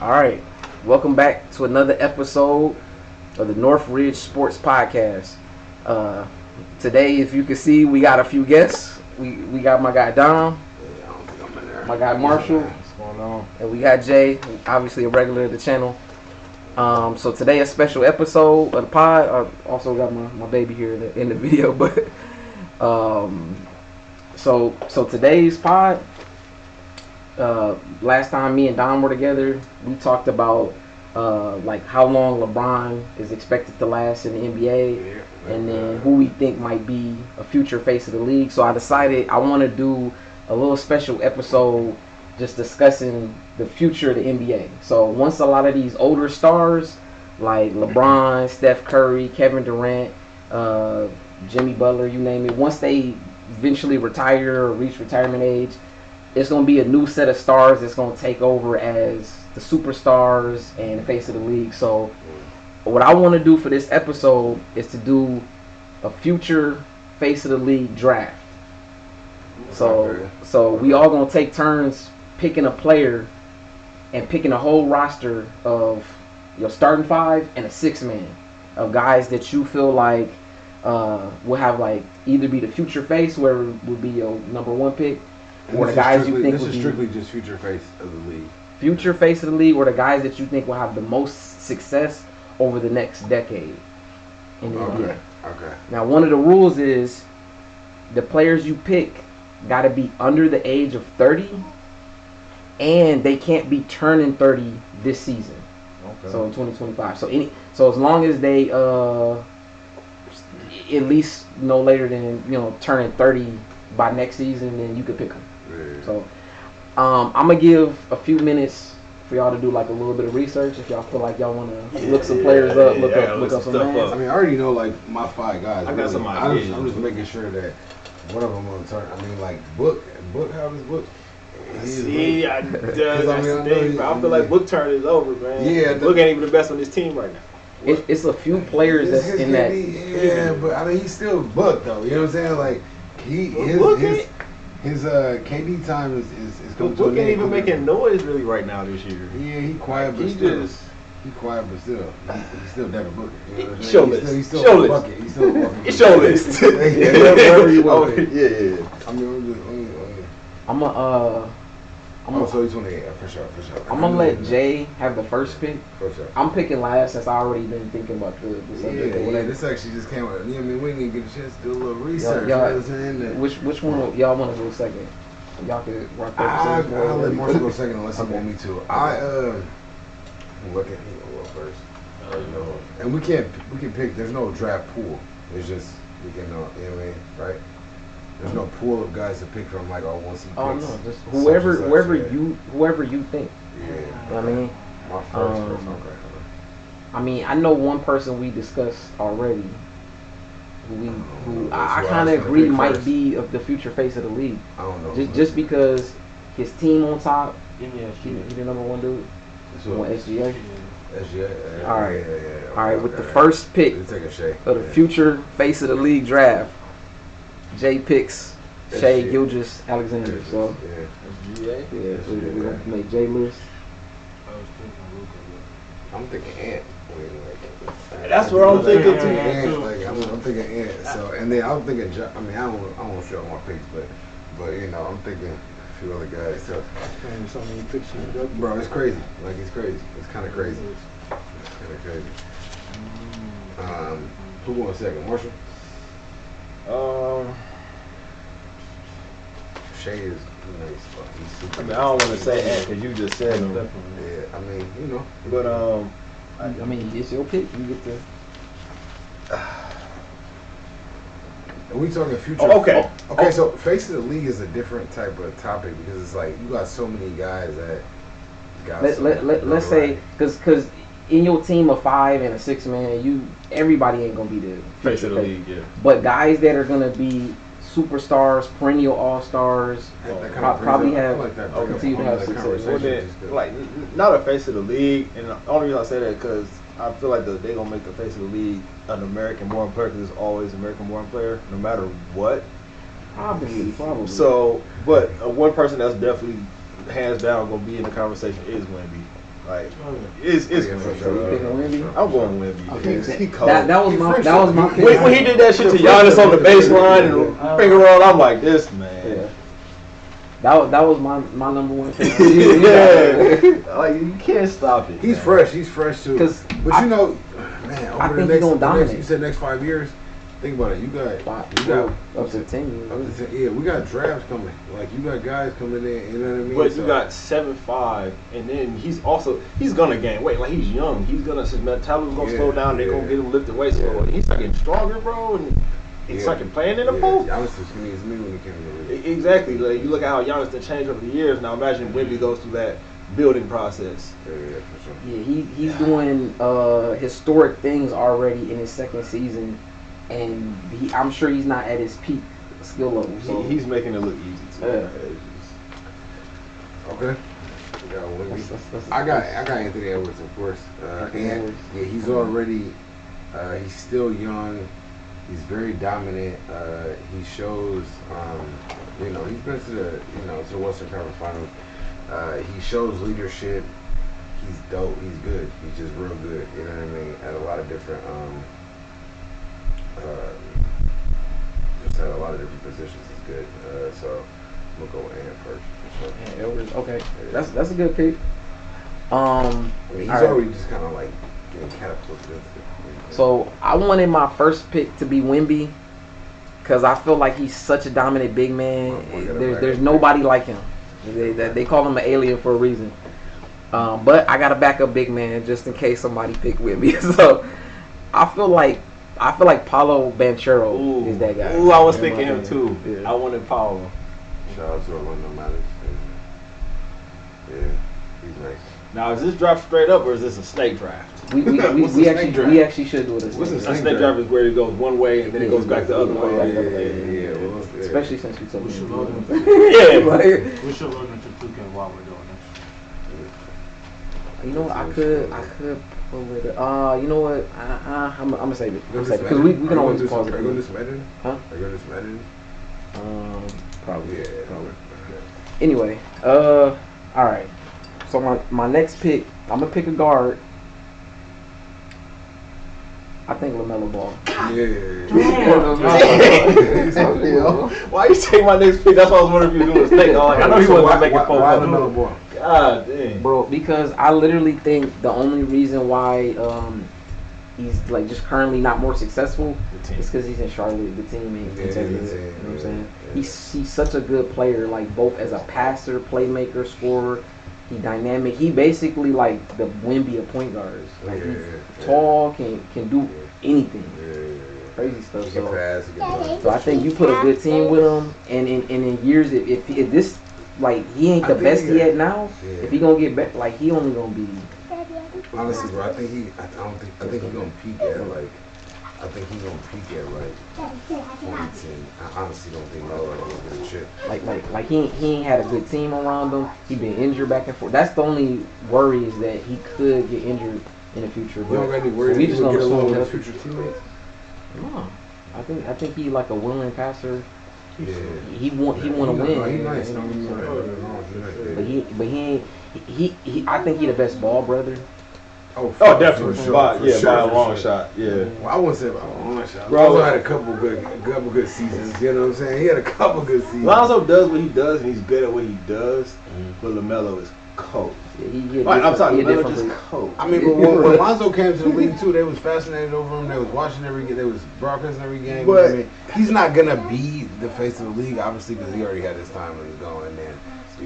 All right, welcome back to another episode of the Northridge Sports Podcast. Uh, Today, if you can see, we got a few guests. We got my guy Dom, Yeah, I don't think I'm in there. my guy Marshall, What's going on? and we got Jay, obviously a regular of the channel. So today, a special episode of the pod. I also got my baby here in the video, but so today's pod. Last time me and Dom were together, we talked about like how long LeBron is expected to last in the NBA, and then who we think might be a future face of the league. So I decided I want to do a little special episode just discussing the future of the NBA. So once a lot of these older stars like LeBron, Steph Curry, Kevin Durant, Jimmy Butler, you name it, once they eventually retire or reach retirement age, it's going to be a new set of stars that's going to take over as the superstars and the face of the league. So what I want to do for this episode is to do a future face of the league draft. So we all going to take turns picking a player and picking a whole roster of your starting five and a six-man of guys that you feel like will have like either be the future face, where would be your number one pick, or the guys you think this would is be strictly just future face of the league. future face of the league, or the guys that you think will have the most success over the next decade in the NBA. Okay. Now, one of the rules is the players you pick got to be under the age of 30, and they can't be turning 30 this season. Okay. So in 2025. So as long as they at least no later than turning 30 by next season, then you could pick them. Yeah. So I'm gonna give a few minutes for y'all to do like a little bit of research if y'all feel like y'all want to look some players up, look up some stuff names. up. I mean, I already know like my five guys. I got really. some I'm ideas. just making sure that one of them will turn. I mean, like Book. How does Book? See, that's I the know thing. he- I feel like Book turn is over, man. Yeah, Book ain't even the best on this team right now. It's a few players that's in that. Yeah, but I mean, he's still Book though. You know what I'm saying? Like his KD time is coming to Book an ain't end. even making noise really right now this year. Yeah, he quiet, but He still. just He quiet, but still, he's still Devin Booker. You know what I'm saying? Showless. He's still Showless. a bucket. He's still a bucket. it's your list. Yeah, wherever you Oh, want. yeah. I mean, I'm oh, gonna so he's 28, for sure. I'm gonna let Jay have the first pick. For sure. I'm picking last since I already been thinking about the subject or Yeah, whatever. this actually just came out. You know what I mean? We didn't even get a chance to do a little research. Y'all- You know what I'm saying? Which one y'all want to go second? Y'all could rock paper scissors. I'll let Marshall go second unless Okay. he want me to. Look at him go first. And we can pick. There's no draft pool. It's just we can, you know what I mean, right? There's no pool of guys to pick from. Like, once he picks. Oh no, just whoever such, whoever you think. Yeah. You know what I mean? My first. Okay. I mean, I know one person we discussed already, who I That's who I kind was of gonna agree pick might first. be of the future face of the league. I don't know. Just because his team on top, Give me a he the number one dude. So, On SGA. SGA. All right. Yeah. All right, with the first pick Let's take a Shea. of the future face of the league draft, Jay picks Shea SGA. Gilgeous Alexander. So Yeah. GA. yeah, so we're gonna make Jay list. I'm thinking Ant. That's what I'm thinking too. Ant, like, I'm thinking Ant. So, and then I'm thinking. I mean, I don't want to show my picks, but you know, I'm thinking a few other guys. So, So many pictures. bro, it's crazy. Like, it's crazy. It's kind of crazy. It's kind of crazy. Who going second? Marshall. Shea is nice. He's super. I mean, I don't want to say Ant because you just said him. Yeah, I mean, you know. But I mean, it's your pick. You get to. Are we talking future? Oh, okay. Okay, so face of the league is a different type of topic because it's like you got so many guys that got. Let's say because in your team of 5 and a 6-man, everybody ain't gonna be the face future of the league, yeah. But guys that are gonna be superstars, perennial all-stars, probably have continue to have success. Well, then, like, not a face of the league, and the only reason I say that because I feel like they're gonna make the face of the league an American-born player because it's always an American-born player, no matter what. Probably. So, but one person that's definitely hands down gonna be in the conversation is Wemby. Like it's for Wemby. So you picking Wemby? I'm going Wemby. Okay, He cold. that was my pick. When he did that shit to Giannis on the baseline and finger roll, I'm like, this man. Yeah. That was my number one pick. Yeah. Like you can't stop it. He's man. fresh. He's fresh too. But you know, man, I over think the he's gonna next, dominate. you said next 5 years. Think about it. You got up to 10 years. up to 10, yeah. We got drafts coming. Like you got guys coming in. You know what I mean? But you got 7'5", and then he's gonna gain weight. Like he's young. He's gonna his metabolism's gonna slow down. They're gonna get him lifted weights. So he's like getting stronger, bro. And it's like playing in the post. Giannis was skinny as me when he came in the league. Exactly. Like you look at how Giannis has changed over the years. Now imagine Wemby goes through that building process. Yeah, for sure. Yeah, he's doing historic things already in his second season, and I'm sure he's not at his peak skill level. So He's making it look easy too. Okay. We got Wemby. that's I got Anthony Edwards, of course. And yeah, he's already. He's still young. He's very dominant. He shows. He's been to the Western Conference Finals. He shows leadership. He's dope. He's good. He's just real good. You know what I mean? At a lot of different. Just at a lot of different positions. He's good. So we'll go with Ant first. For sure. Yeah, Edwards. Okay, that's a good pick. He's already just kind of like getting catapulted. So I wanted my first pick to be Wemby because I feel like he's such a dominant big man. There's nobody like him. They call him an alien for a reason. But I got to back up big man just in case somebody pick Wemby. So I feel like Paolo Banchero is that guy. Ooh, I was thinking him too. Yeah. I wanted Paolo. Shout out to Orlando Magic. Yeah, he's nice. Now is this draft straight up or is this a snake draft? We actually should do this. A snake draft is where it goes one way and then it goes back the other way. Yeah. Especially since we took We should him. load him. Yeah. We should load him to Tucan while we're doing this. You know what? I could pull it up. You know what? I'm gonna save it. Because we can always pause it. Are you gonna do some editing? Huh? Are you gonna do some editing? Probably. Yeah. Probably. Anyway, all right. So my next pick, I'm gonna pick a guard. I think LaMelo Ball. Why you take my next pick? That's why I was wondering if you were doing a snake. I know he wasn't making fun Why of LaMelo Ball? God damn. Bro, because I literally think the only reason why he's like just currently not more successful is because he's in Charlotte. The team ain't contending. You know what I'm saying? He's such a good player, like both as a passer, playmaker, scorer. He dynamic. He basically like the Wemby of point guards. Like he's tall, can do anything. Crazy stuff. So I think you put a good team with him, and in years if this like he ain't the best yet now. If he gonna get back, like he only gonna be. Honestly, bro, I think he's gonna peak at like. I think he's gonna peak at like 2010. I honestly don't think Melo's gonna get a chip. Like he ain't had a good team around him. He been injured back and forth. That's the only worry is that he could get injured in the future. You don't got any worries. We just gonna get along assume with his future teammates. No, I think he like a willing passer. Yeah. He want to win. He's nice. But he ain't. He I think he the best ball brother. Oh, definitely. By a long shot. Yeah. Well, I wouldn't say by a long shot. Bro, Lonzo had a couple good seasons. You know what I'm saying? He had a couple good seasons. Lonzo does what he does, and he's good at what he does. But LaMelo is cold. Yeah, I'm sorry, LaMelo just cold. I mean, but when Lonzo came to the league too, they was fascinated over him. They was watching every game. They was broadcasting every game. But I mean, he's not gonna be the face of the league, obviously, because he already had his time and he's going. Then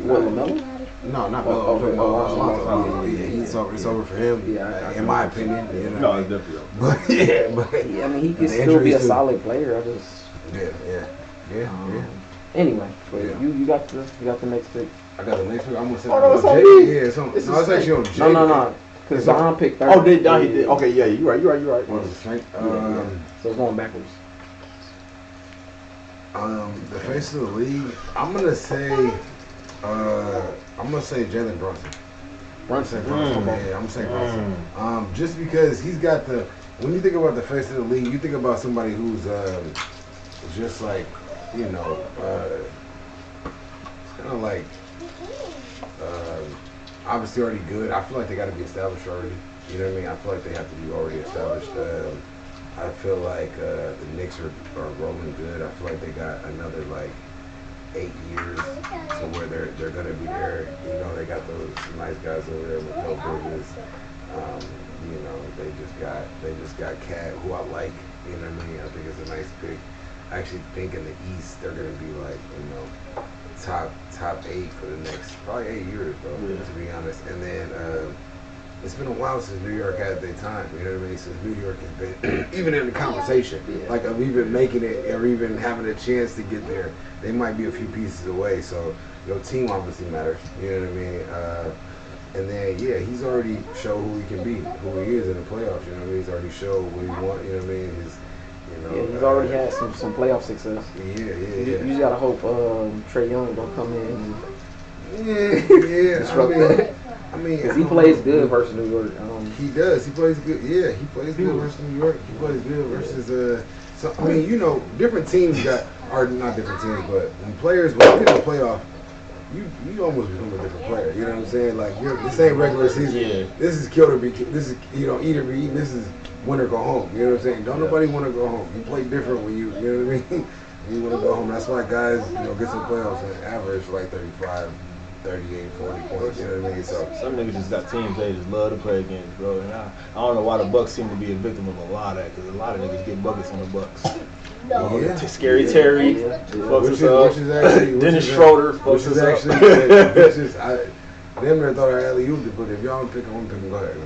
what, LaMelo? No, not Melo. It's over for him. Yeah, in my opinion. You know no, it's definitely over. But I mean, he can still be a solid player. Yeah. Anyway, you got the next pick. I got the next pick. I'm gonna say it's on Jay. me. Yeah, it's actually on Jay. No. Because Zion picked third. Oh, he did. Okay, yeah, you're right. What was the strength? So it's going backwards. The face of the league. I'm gonna say Jalen Brunson. Brunson. Yeah, I'm gonna say Brunson. Just because he's got the. When you think about the face of the league, you think about somebody who's just like, you know, it's kind of like, obviously already good. I feel like they got to be established already. You know what I mean? I feel like they have to be already established. I feel like the Knicks are rolling good. I feel like they got another like 8 years to where they're gonna be there. You know, they got those nice guys over there with Bill Bridges. You know, they just got Cat, who I like. You know what I mean? I think it's a nice pick. I actually think in the East they're gonna be like, you know, top 8 for the next probably 8 years, bro. To be honest. And then it's been a while since New York had their time. You know what I mean? Since New York has been even in the conversation, like of even making it or even having a chance to get there. They might be a few pieces away. So your team obviously matters. You know what I mean? And then he's already showed who he can be, who he is in the playoffs. You know what I mean? He's already showed what he wants. You know what I mean? He's already had some playoff success. Yeah. You just gotta hope Trae Young don't come in. Disrupt that. I mean, because he plays good versus New York. He does. He plays good. Yeah, he plays good versus New York. He plays good versus So I mean, you know, different teams are not different teams, but when you get in the playoff, you almost become a different player. You know what I'm saying? Like this ain't regular season. Yeah. This is kill or be. This is eat or be eaten. This is win or go home. You know what I'm saying? Don't nobody want to go home. You play different when you know what I mean. You want to go home. That's why guys get some playoffs and average like 35, 38, 40 points. You know what I mean? So some niggas just got teams they just love to play against, bro. And I don't know why the Bucks seem to be a victim of a lot of that, because a lot of niggas get buckets on the Bucks. Scary Terry, fucks us up. Dennis Schroeder, fucks us up. Them that thought I alley-ooped it, but if y'all don't pick, I'm gonna pick them. Go ahead.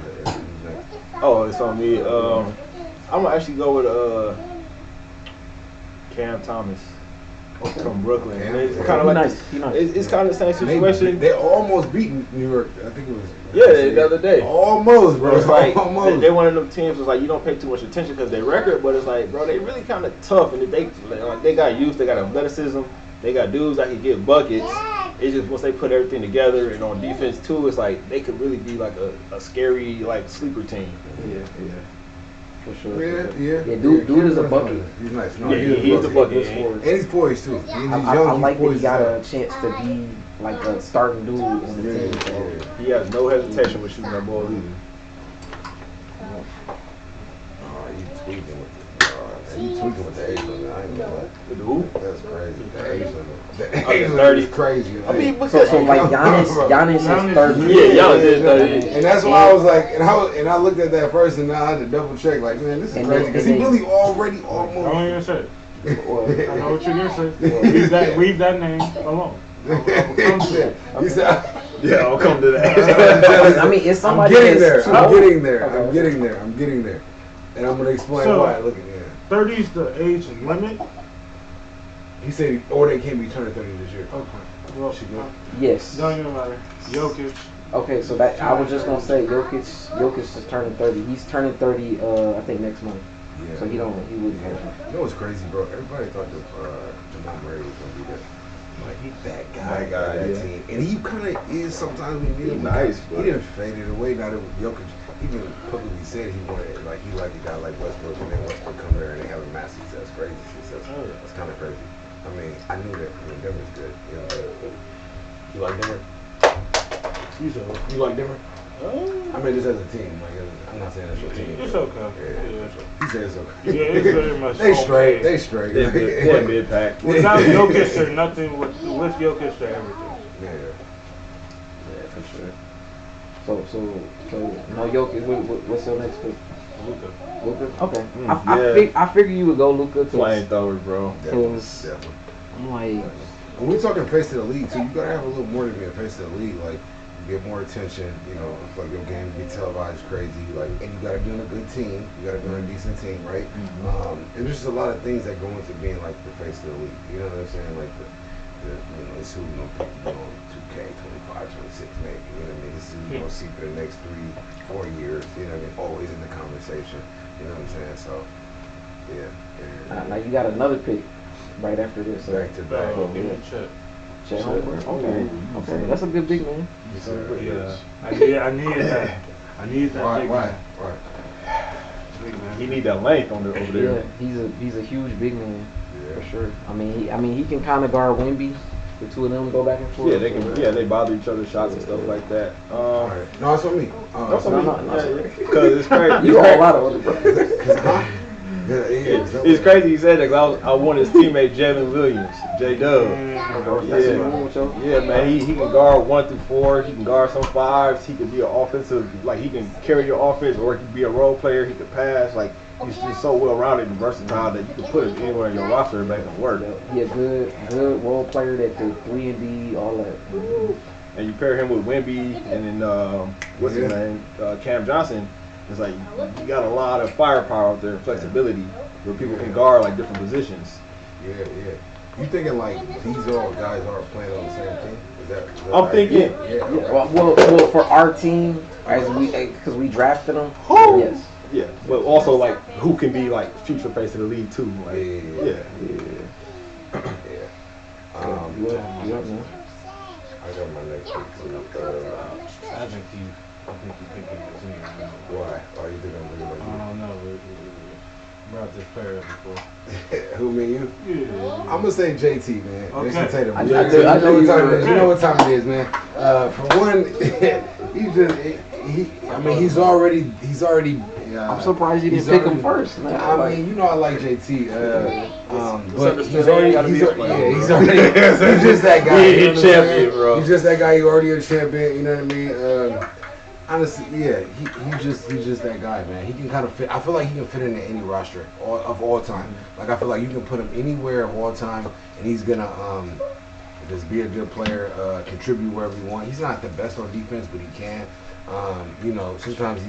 Oh, it's on me. I'm gonna actually go with Cam Thomas from Brooklyn. It's kind of like nice. It's kind of the same situation. They almost beat New York. I think it was. The other day. Almost, bro. It's like they one of them teams was like you don't pay too much attention because they record, but it's like, bro, they really kind of tough and they got youth, they got athleticism, they got dudes that can get buckets. It's just once they put everything together and on defense too, it's like they could really be like a scary like sleeper team. Yeah. For sure. Yeah. Dude is a bucket. He's nice. No, he's a bucket. And he's poised too. I like that he got a chance to be like a starting dude in the team. So. He has no hesitation with shooting that ball either. You tweaking with the age limit. I ain't gonna lie. With the who? That's crazy. The age limit. The age limit 30 is crazy. I mean, so like Giannis is 30. Yeah, Giannis is 30. And that's why I was like, and I looked at that first, and now I had to double check. Like, man, this is crazy because he really already almost. I don't even say. I know what you're gonna say. Leave that name alone. I'll come to that. He said, yeah, I'll come to that. I mean, it's somebody. I'm getting there. And I'm gonna explain why. Look at that. 30 is the age limit. He said, or they can't be turning 30 this year. Okay. Well, yes. Don't even matter. Jokic. Okay, so that I was just gonna say Jokic is turning 30. He's turning 30. I think next month. Yeah. So he wouldn't have. You know what's crazy, bro? Everybody thought that Jamal Murray was gonna be that. Like he's that guy, that team, and he kind of is sometimes when you need him. Nice, he didn't fade it away. Now that Jokic, even publicly said he wanted, like he liked a guy like Westbrook, and then Westbrook come there and they have a massive success. Crazy success. That's kind of crazy. I mean, I knew that. I mean, Denver's good. You know, you like Denver? You like Denver? I mean, just as a team. Like, I'm not saying that's your team. It's okay. Yeah. He said it's okay. Yeah, it's very much. They straight. They're mid-pack. Without Jokic, they're nothing. With Jokic, they're everything. Yeah, for sure. So no Jokic. What's your next pick? Luka. Okay. I figure you would go Luka. Flamethrower, bro. Definitely. I'm like. When we talking face of the league too, you gotta have a little more to be a face of the league. Like you get more attention. You know, like your game get televised crazy. Like, and you gotta be on a good team. You gotta be on a decent team, right? And there's just a lot of things that go into being like the face of the league. You know what I'm saying? Like it's who you gonna pick on 2K, 25, 26 maybe. You know what I mean? This is who you gonna see for the next 3-4 years. You know what I mean? Always in the conversation. You know what I'm saying? So yeah. Now you got another pick right after this. Back to back. Chet Holmgren. Okay. That's a good big man. Yeah. I needed that. Why? Big man. He need that length over there. Yeah, he's a huge big man for sure. I mean he can kind of guard Wemby. The two of them go back and forth. Yeah, they can. Yeah, they bother each other's shots and stuff like that. All right. No, it's on me. No. Because it's crazy. You got a lot of other It's crazy you said that. 'Cause I want his teammate Jalen Williams, J-Dub. Yeah, man. He can guard 1 through 4. He can guard some 5s. He can be an offensive, like he can carry your offense, or he can be a role player. He can pass. Like he's just so well rounded and versatile that you can put him anywhere in your roster and make him work. He a good role player that could 3 and D, all that. And you pair him with Wemby and then what's his name, Cam Johnson. It's like you got a lot of firepower out there, flexibility, where people can guard like different positions. Yeah. You thinking like these all guys aren't playing on the same team? Is that I'm thinking. Yeah. Well, for our team, because we drafted them. Yes. Yeah, but also like who can be like future face of the league too. Like, Yeah. You up, man? I got my next pick too. I think you picked him as me. Why? Are you think I'm thinking I about don't know. We brought this player up before. you? Who, me and you? Yeah. I'm gonna say JT, man. Okay. Jason Tatum. I You knew know what time it is, man. For one, he's already. I'm surprised you didn't pick him first, man. I mean, you know I like JT, but he's just that guy. He's champion, bro. He's just that guy. He's already a champion. You know what I mean? Honestly, yeah, he's just that guy, man. He can kind of fit. I feel like he can fit into any roster of all time. Like I feel like you can put him anywhere of all time, and he's gonna just be a good player, contribute wherever you want. He's not the best on defense, but he can. Sometimes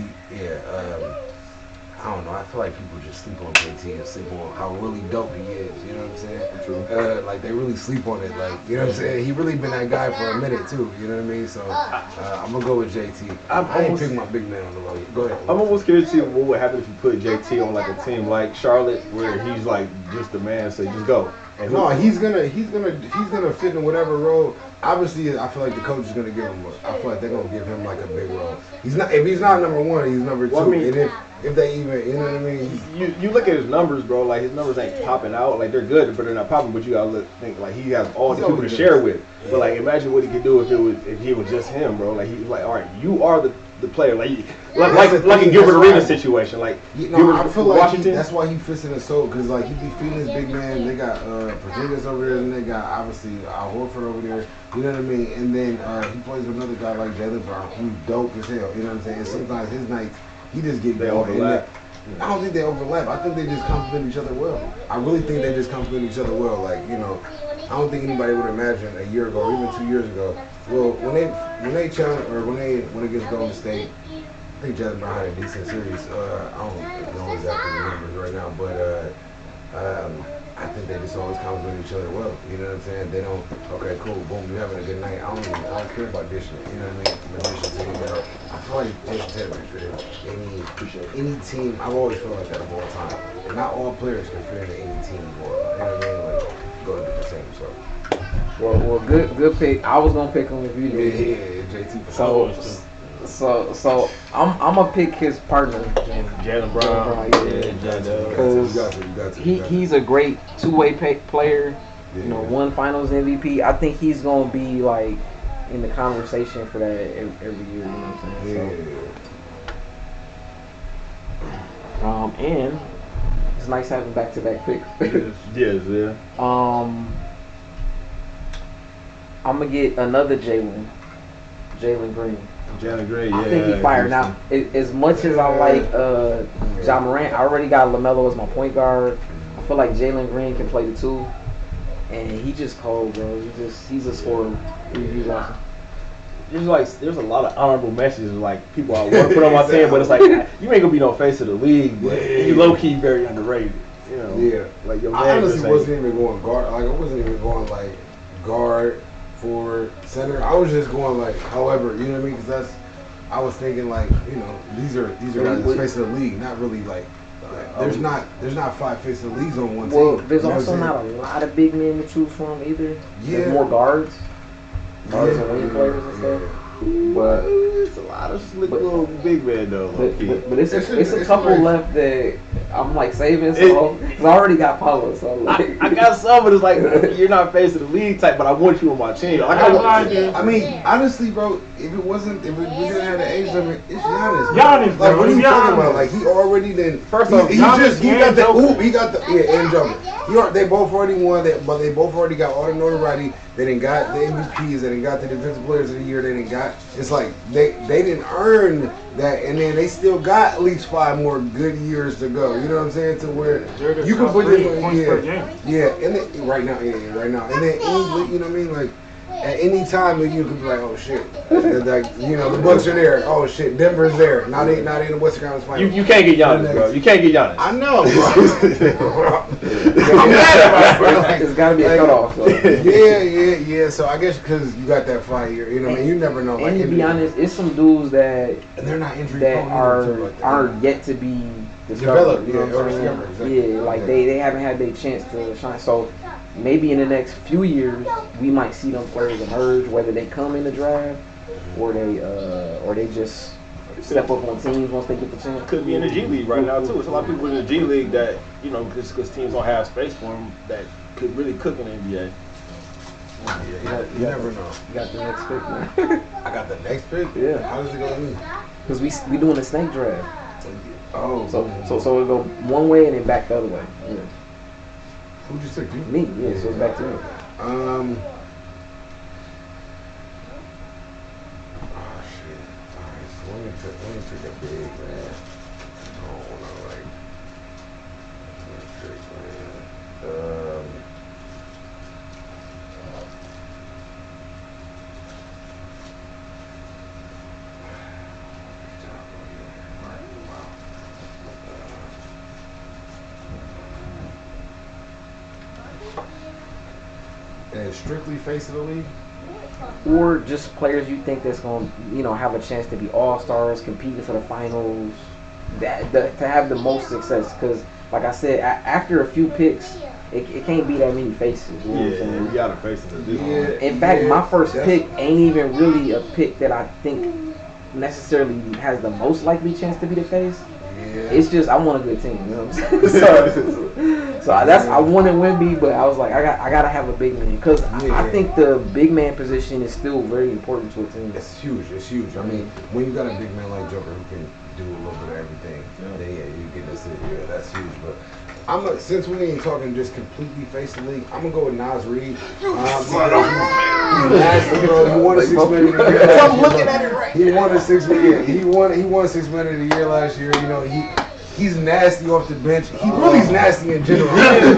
I don't know. I feel like people just sleep on JT and sleep on how really dope he is. You know what I'm saying? True. Like they really sleep on it. Like you know what I'm saying? He really been that guy for a minute too. You know what I mean? So I'm gonna go with JT. I ain't picking my big man on the road. Go ahead. I'm almost curious to see what would happen if you put JT on like a team like Charlotte, where he's like just the man, so just go. And No, he's gonna fit in whatever role. Obviously, I feel like the coach is gonna give him. I feel like they're gonna give him like a big role. If he's not number one, he's number two. Well, I mean, and if they even, you know what I mean. You look at his numbers, bro. Like his numbers ain't popping out. Like they're good, but they're not popping. But you gotta think like he has all the people to share with. Yeah. But like imagine what he could do if he was just him, bro. Like he's like, all right, you are the player. Like in Gilbert Arenas situation. Like I feel like Washington. that's why he fits in the soul, because like he be feeding his big man. They got Porzingis over there, and they got obviously Al Horford over there. You know what I mean? And then he plays with another guy like Jaylen Brown, who's dope as hell. You know what I'm saying? And sometimes his nights he just get They going. overlap. I don't think they overlap. I think they just complement each other well. I really think they just complement each other well. Like, you know, I don't think anybody would imagine a year ago or even 2 years ago. Well, when they challenge or when against Golden State, I think Jaylen Brown had a decent series. I don't know exactly the numbers right now, but I think they just always compliment each other well. You know what I'm saying? They don't. Okay, cool, boom, you're having a good night. I don't care about dishing. You know what I mean? The addition to you know, I feel like Jason Tatum can fit in any team. I've always felt like that of all time. And not all players can fit into any team. You know what I mean? Like go to the same. So. Well, good pick. I was gonna pick him if you did. Yeah, JT. So I'm gonna pick his partner, Jaylen Brown. Because he's a great two-way player. Yeah. You know, won Finals MVP. I think he's gonna be like in the conversation for that every year. You know what I'm saying? Yeah. So, and it's nice having back-to-back picks. Yeah. I'm gonna get another Jalen Green. Jalen Green, I think he fired. Now, as much as I like Ja Morant, I already got LaMelo as my point guard. I feel like Jalen Green can play the two, and he just cold, bro. He's a scorer. He's awesome. There's a lot of honorable mentions like people I want to put on my team, but it's like you ain't gonna be no face of the league, but you low key very underrated. You know? Yeah. Like your I honestly wasn't even going guard. Like I wasn't even going like guard, forward, center. I was just going like, however, you know what I mean? Because I was thinking like, you know, these are guys that's face of the league, not really like. There's not 5 face of the leagues on one team. Well, there's also not a lot of big men to choose from either. Yeah. There's more guards and wing players and stuff. But it's a lot of slick little big men though. but it's a couple left that I'm like saving some because I already got Paulo. So like, I got some, but it's like you're not face of the league type, but I want you on my team. Like, I mean, honestly, bro, if we didn't have the age limit, it's Giannis. Giannis, like, what are you talking Giannis. about? Like, he already then. First off, he got and Joker. They both already won that, but they both already got all the notoriety. They didn't got the MVPs. They didn't got the defensive players of the year. They didn't got. It's like they didn't earn that, and then they still got at least 5 more good years to go. You know what I'm saying? To where you can put this, and then, right now, and then you know what I mean, like. At any time, you could be like, "Oh shit!" Like, you know, the Bucks are there. Oh shit, Denver's there. Now they in the Western Conference Finals. You can't get Giannis, bro. You can't get Giannis. I know, bro. I'm mad about it, bro. It's got to be a cutoff. So. Yeah. So I guess because you got that fire, you know, what I mean, you never know. And to be honest, it's some dudes that and they're not injury that prone are yet to be developed. You know what I'm saying? Exactly. Yeah, like they haven't had their chance to shine. So. Maybe in the next few years, we might see them players emerge, whether they come in the draft or they just step up on teams once they get the chance. Could be in the G League right now too. There's a lot of people in the G League that because teams don't have space for them that could really cook in the NBA. Yeah, you never know. You got the next pick, man. I got the next pick. Yeah. How does it go to me? Because we doing a snake draft. Oh. So it'll go one way and then back the other way. Yeah. Who'd you take? Me, yeah, so it's back to me. Oh shit. Alright, so let me take a big man. I don't wanna like trick, man. And strictly face of the league? Or just players you think that's going to, have a chance to be all-stars, competing for the finals, to have the most success. Because, like I said, after a few picks, it can't be that many faces. You know what I'm saying? You got to face it. In fact, my first pick ain't even really a pick that I think necessarily has the most likely chance to be the face. It's just I want a good team, you know what I'm saying? so I wanted Wemby, but I was like, I gotta have a big man because I think the big man position is still very important to a team. It's huge. I mean, when you got a big man like Joker who can do a little bit of everything, then you get this. Yeah, that's huge. But since we ain't talking just completely face the league, I'm gonna go with Nas Reed. He won a $6 million. I'm looking at it right. He won a $6 million. He won $6 million a year last year. You know, he's nasty off the bench. He really's nasty in general. He's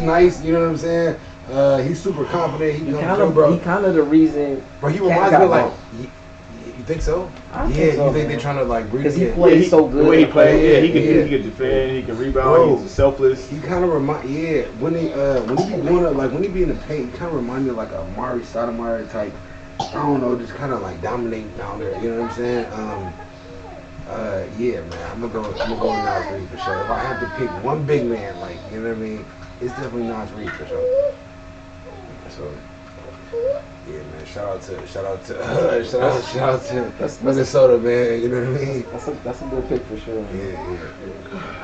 nice. You know what I'm saying? He's super confident. He kind of the reason. But he reminds me of like. You think so? I think so, you think they're trying to like breed? Because he plays so good. The way he plays, he can defend, he can rebound, he's selfless. He kind of when he be in the paint, he kind of remind me of like a Mari Stoudemire type. I don't know, just kind of like dominating down there. You know what I'm saying? Yeah, man, I'm gonna go with Nas Reed for sure. If I have to pick one big man, like you know what I mean, it's definitely Nas Reed for sure. So. Yeah, man. Shout out to Minnesota, man. You know what I mean? That's a good pick for sure. Yeah.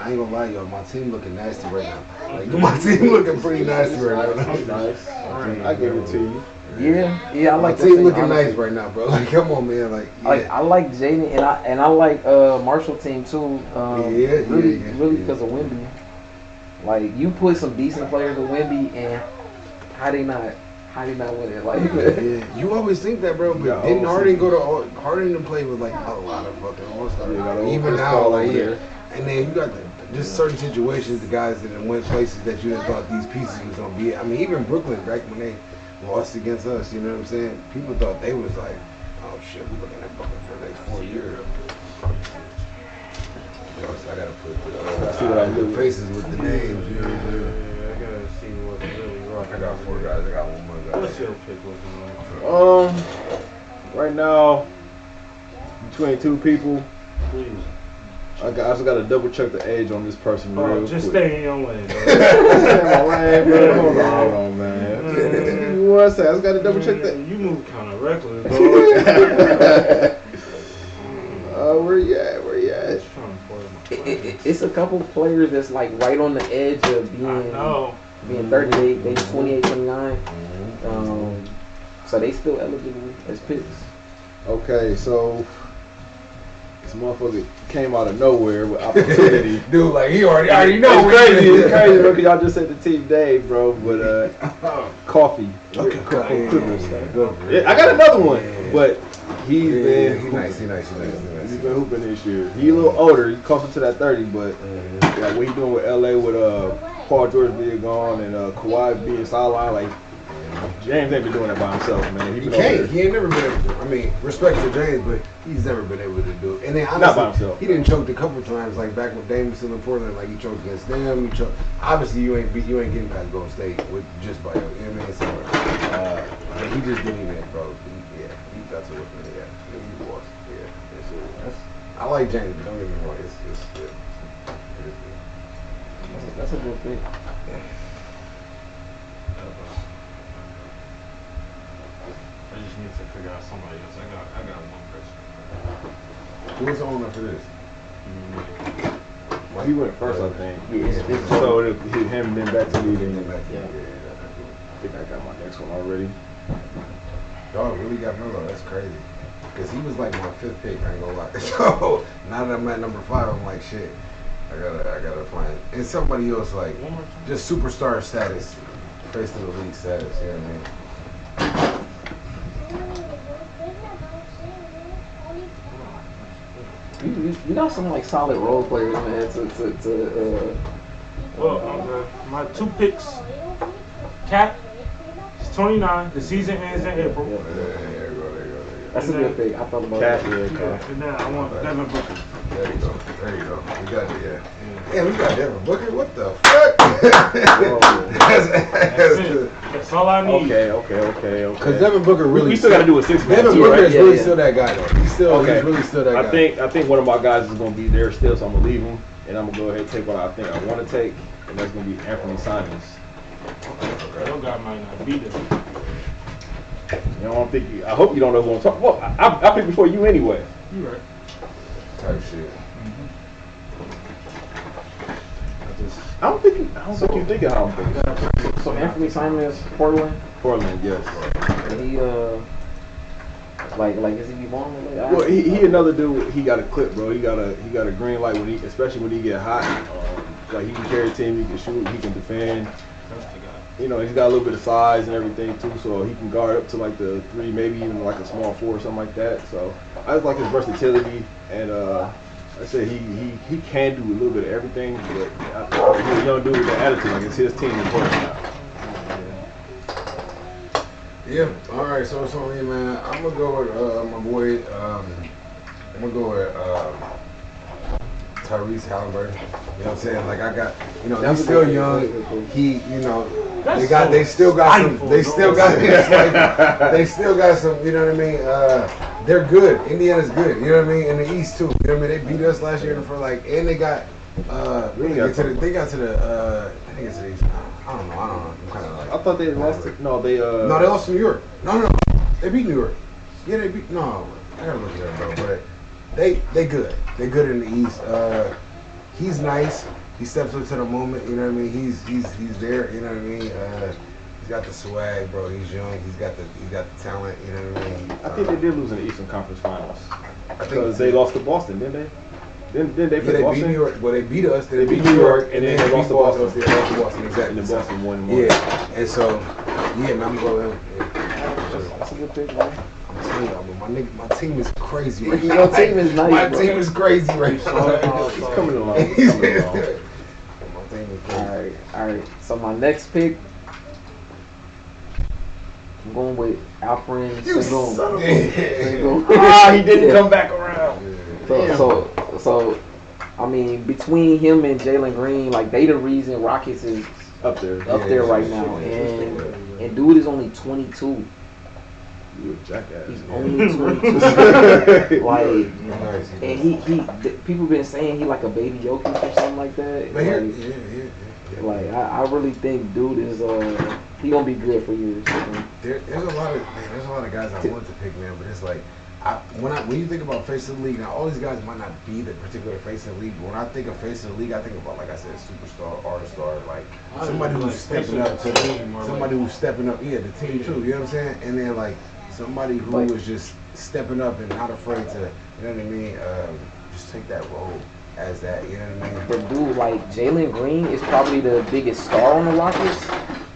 I ain't gonna lie, y'all. My team looking nasty right now. Like my team looking pretty nasty right now. Nice. I give it to you. Yeah. I like my team looking nice right now, bro. Like, come on, man. Like, I like Jaden and I like Marshall team too. Really because of Wemby. Like you put some decent players with Wemby, and how they not win it? Like, you always think that, bro. But didn't Harden Harden play with like a lot of fucking all-stars? Even now, like and then you got just certain situations, the guys that went places that you didn't thought these pieces was gonna be. I mean, even Brooklyn back when they lost against us, you know what I'm saying? People thought they was like, oh shit, we're looking at Brooklyn for the next 4 years. I gotta put see what I do faces with the names. You know what I'm saying? I gotta see what's really wrong. I got 4 guys. I got 1 more guy. What's your pick looking like? Right now, between 2 people, Please. I just gotta double check the age on this person. Real Just quick. stay in your lane, bro. Stay in my lane, bro. Hold on, man. What I say? I just gotta double check that. You move kind of reckless, bro. Where you at? Just trying to pull my It's a couple players that's like right on the edge of being 38, maybe 28, 29. So they still eligible as picks. Okay, so this motherfucker came out of nowhere with opportunity. Dude, like he already know. It's crazy, bro, because y'all just said the team Dave, bro. But Coffee. Okay. Yeah, I got another one, but he's been He's nice. He's been hooping this year. He's a little older. He's closer to that 30, but like what he doing with LA with Paul George being gone and Kawhi being sidelined, like James ain't been doing that by himself, man. He can't. He ain't never been able to. I mean, respect to James, but he's never been able to do it. And then honestly, not by himself. He didn't choke a couple times, like back when Dame was still in Portland. Like he choked against them. He choked. Obviously, you ain't getting past Golden State with just by you know what I mean. So, but he just didn't even, bro. He got to it. Yeah, he was. Yeah, I like James, but don't get me wrong. It's good. That's a good pick. I just need to figure out somebody else. I got one person. Who's on for this? Well, he went first, I think. Yeah. So him then back to leading. Yeah. I think I got my next one already. Dog really got Melo. That's crazy. Because he was like my 5th pick, I ain't gonna lie. So now that I'm at number 5, I'm like, shit, I gotta find. And somebody else like just superstar status, face of the league status, you know what I mean? You got some like solid role players, man. My 2 picks, Cat, he's 29. The season ends in April. There you go. That's a good pick. I thought about Cat, that. yeah. And then I want Devin Booker. There you go. We got it, yeah. Yeah, we got Devin Booker. What the fuck? That's all I need. Okay. Because Devin Booker really. We still got to do a 6-man. Devin too, Booker right? is really still that guy, though. He's really still that guy. I think one of my guys is going to be there still, so I'm going to leave him. And I'm going to go ahead and take what I think I want to take. And that's going to be Anthony Simons. Your guy might not be there. You know, I hope you don't know who I'm talking about. Well, I picked before you anyway. You right. Type shit. I don't think you think of how I'm thinking. So Anthony Simons, Portland. Portland, yes. And he like is he balling? Well, he another dude. He got a clip, bro. He got a green light especially when he get hot. Like he can carry a team, he can shoot, he can defend. You know, he's got a little bit of size and everything too, so he can guard up to like the 3, maybe even like a small 4 or something like that. So I just like his versatility, and I said he can do a little bit of everything, but he's a young dude with the attitude. Like it's his team in Portland now. Yeah. All right. So it's on me, man. I'm gonna go with my boy. I'm gonna go with Tyrese Halliburton. You know what I'm saying? Like I got, he's still young. He, they still got some. They still got some. You know what I mean? They're good. Indiana's good. You know what I mean? In the East too. You know what I mean? They beat us last year for and they got. They got to the. I think it's the East. I don't know. I'm kind of like. I thought they lost it. No, they lost to New York. No. They beat New York. Yeah, they beat. No, I gotta look at that, bro. But they good. They good in the East. He's nice. He steps up to the moment. You know what I mean? He's there. You know what I mean? He's got the swag, bro. He's young. He's got the talent. You know what I mean? I think they did lose in the Eastern Conference Finals because they lost to Boston, didn't they? Didn't they play Boston? Beat New York. Well, they beat us. They beat New York, and then they lost to Boston. They lost to Boston, exactly. And then Boston won. Yeah, and so, man, I'm going with him. That's a good pick, man. I'm telling y'all, but my team is crazy. Right now. Your team is nice, My bro. team is crazy right now. He's coming along. My team is crazy. All right. So my next pick, I'm going with Alfred Sengun. He didn't come back around. So, I mean, between him and Jalen Green, like they the reason Rockets is up there right now, and dude is only 22. You a jackass. He's only 22. Like, and he people been saying he like a baby Jokic or something like that. Like, I really think dude is he gonna be good for years. There's a lot of guys I want to pick, man, but it's like when you think about face of the league, now all these guys might not be the particular face of the league, but when I think of face of the league, I think about, like I said, superstar, all-star, like somebody who's stepping up to somebody who's stepping up, the team too, you know what I'm saying? And then like somebody who was just stepping up and not afraid to, you know what I mean, just take that role as that, you know what I mean? But dude, like Jalen Green is probably the biggest star on the Rockets.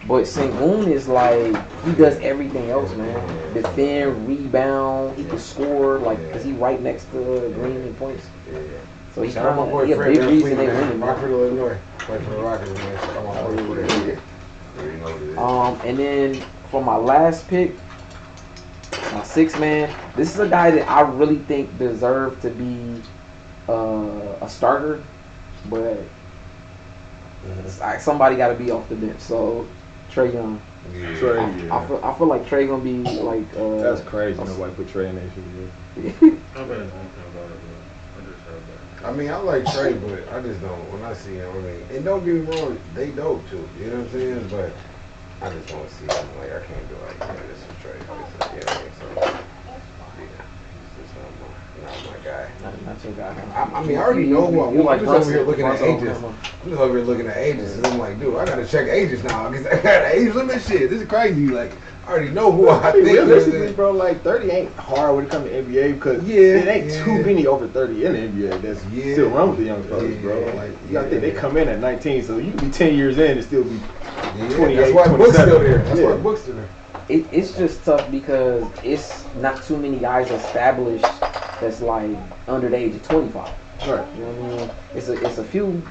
But Sengun is like, he does everything else, man. Defend, rebound, he can score, like, because he right next to Green in points. Yeah. So he's Shout out my boy a Fred big Van reason Fleet, they man. win. Rockford, Illinois. Play for the Rockets, man. Shout out my boy Fred. You know what it is. And then for my last pick, my sixth man, this is a guy that I really think deserved to be a starter, but it's like somebody got to be off the bench. So Trae Young. Yeah. Trey, I feel like Trae gonna be like. That's crazy. Nobody put Trey in that shit. I'm better thinking about it, bro. I just heard that. I mean, I like Trey, but I just don't. When I see him, I mean, and don't get me wrong, they dope too. You know what I'm saying? But I just don't see him. Like I can't be like, yeah, this is Trey. You know what I mean? So yeah, he's just not my guy. Not your guy. I mean, I already know who I You want. like I'm just over here looking at Russell, ages. I'm just over here looking at ages, and I'm like, dude, I gotta check ages now because I got an age limit. Shit, this is crazy. Like, I already know who I think. Realistically, bro, like 30 ain't hard when it comes to NBA because it ain't too many over 30 in the NBA that's still run with the young fellas, bro. Like, you gotta think they come in at 19, so you can be 10 years in and still be 28, That's why 27. Book's still there. That's why Book's still there. It's just tough because it's not too many guys established that's like under the age of 25. Right. You know what I mean? It's a few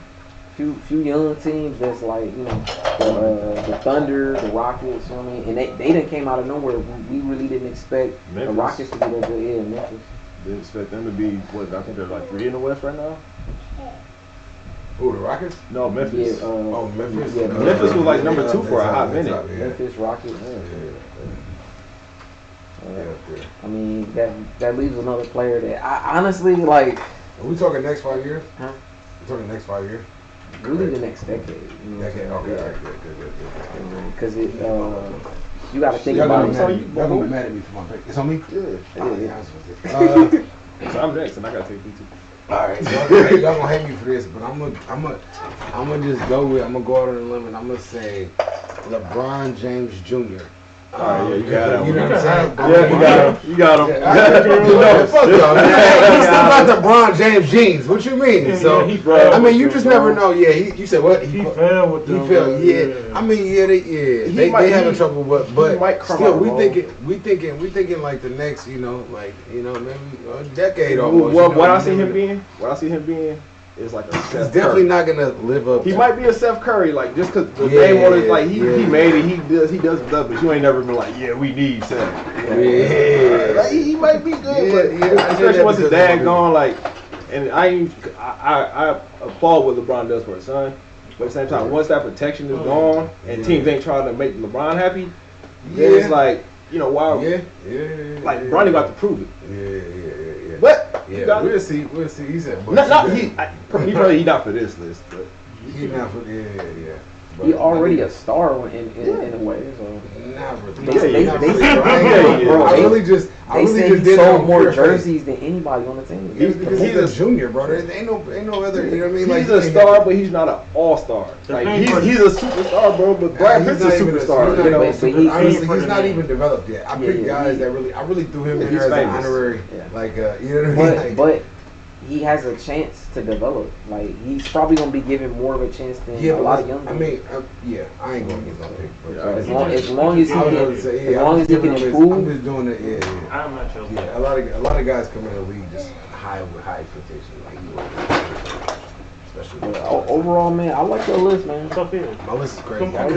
young teams that's like, you know, the Thunder, the Rockets, you know what I mean? And they done came out of nowhere. We really didn't expect Memphis. the Rockets to be that good. Yeah, Memphis. Didn't expect them to be, what, I think they're like 3 in the West right now? Who, the Rockets? No, Memphis. Yeah, Memphis. Yeah, Memphis was like number 2 for a hot minute. Memphis, Rockets. Yeah. I mean, that leaves another player that I honestly like. Are we talking next 5 years? Huh? We talking next 5 years? Really, the next decade. You know Decade. Okay. yeah. All right. Good. Because you got to think Y'all about gonna it. be mad at me for my pick. It's on me? Yeah. So I'm next, and I gotta take you too. All right, y'all gonna hate me for this, but I'm gonna just go with. I'm gonna go out on a limb and I'm gonna say LeBron James Jr. All right, yeah, you got him. You know what I'm saying? Yeah, you got him. Fuck y'all, man. He still got the LeBron James jeans. What you mean? So I mean, you just never know. Yeah, you said what? He fell with them. He fell. Yeah. I mean, they having trouble, but still, we thinking like the next, maybe a decade almost. Well, what I see him being is like a Steph He's definitely Curry. not gonna live up. He might be a Steph Curry, like just because the name on it, like he made it, he does stuff, but you ain't never been like, yeah, we need Steph. Yeah. Like, he might be good, but especially once his dad gone, like, and I applaud what LeBron does for his son, but at the same time, once that protection is gone and teams ain't trying to make LeBron happy, then it's like, why? Like LeBron got to prove it. Yeah. But we'll see. He said, he not for this list, but he not for He already a star in a way. So. Not really. They say he sold more jerseys than anybody on the team. Because he's a junior, bro. There ain't no other. You know what I mean? He's a star, but he's not an all-star. Like he's a superstar, bro. But Brad Pitt's a superstar. He's not even developed yet. I picked guys that I really threw him in there as an honorary. Like, you know what I mean? But he has a chance to develop. Like, he's probably gonna be given more of a chance than a lot of young people. I mean, I ain't gonna get no pick. As long as he can improve. I'm just doing it. Yeah. I'm not sure. Yeah, a lot of guys come in the league just with high expectations. Like, especially overall, man, I like your list, man. My list is crazy. I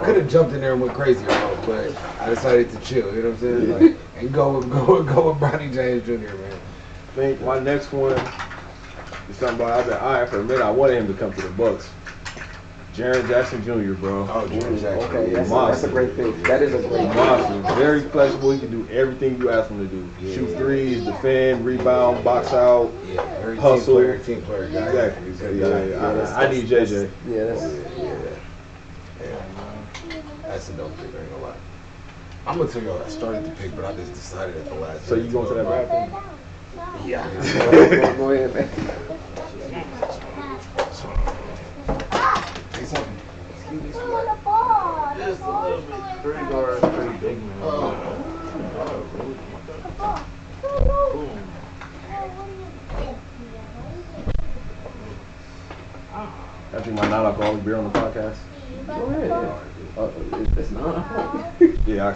could have jumped in there and went crazy, but I decided to chill. You know what I'm saying? Like, and go with Bronny James Jr. Man. I think my next one is something I've been eyeing for a minute. I wanted him to come to the Bucks. Jaren Jackson Jr., bro. Oh, Jaren Jackson. Okay, that's a great pick. That is a great monster. Very flexible. He can do everything you ask him to do. Shoot threes, defend, rebound, box out, hustle. Team player. Exactly. I need JJ. That's a dope pick. I ain't gonna lie. I'm gonna tell y'all, I started to pick, but I just decided at the last. So you going to that bathroom? Yeah. Go ahead, man. Say something. Excuse me. Just a little bit. 3 guards, 3 big men. Boom. I drink my non-alcoholic beer on the podcast. Go ahead. It's not. Yeah, I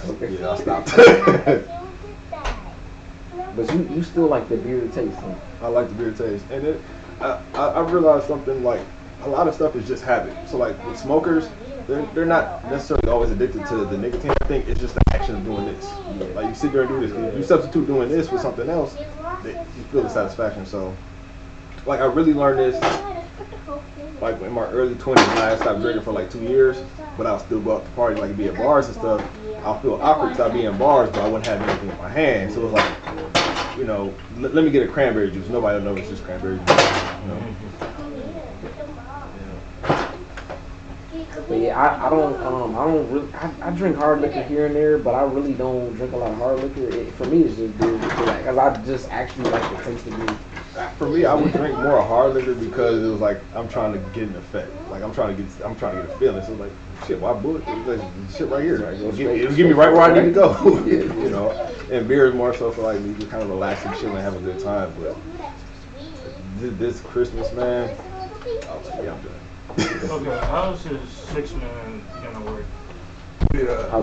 stopped. But you still like the beer taste, huh? I like the beer taste, and I realized something, like a lot of stuff is just habit. So like with smokers, they're not necessarily always addicted to the nicotine. I think it's just the action of doing this. Like you sit there and do this. If you substitute doing this with something else, you feel the satisfaction. So like I really learned this like in my early 20s when I stopped drinking for like 2 years, but I'll still go out to parties, like be at bars and stuff. I'll feel awkward because I'll be in bars, but I wouldn't have anything in my hand. So it was like, you know, let me get a cranberry juice. Nobody will know it's just cranberry juice. You know? But yeah, I don't really, I drink hard liquor here and there, but I really don't drink a lot of hard liquor. For me, it's just beer, because I just actually like the taste of beer. For me, I would drink more hard liquor because it was like I'm trying to get an effect. Like I'm trying to get a feeling. So like, shit, why bullshit? Like, shit right here. Like, it'll get me right where I need to go. You know. And beer is more so for like me to kind of relax and chill and have a good time. But this Christmas, man, I was like, yeah, I'm done. Okay, how's his 6-man gonna work? How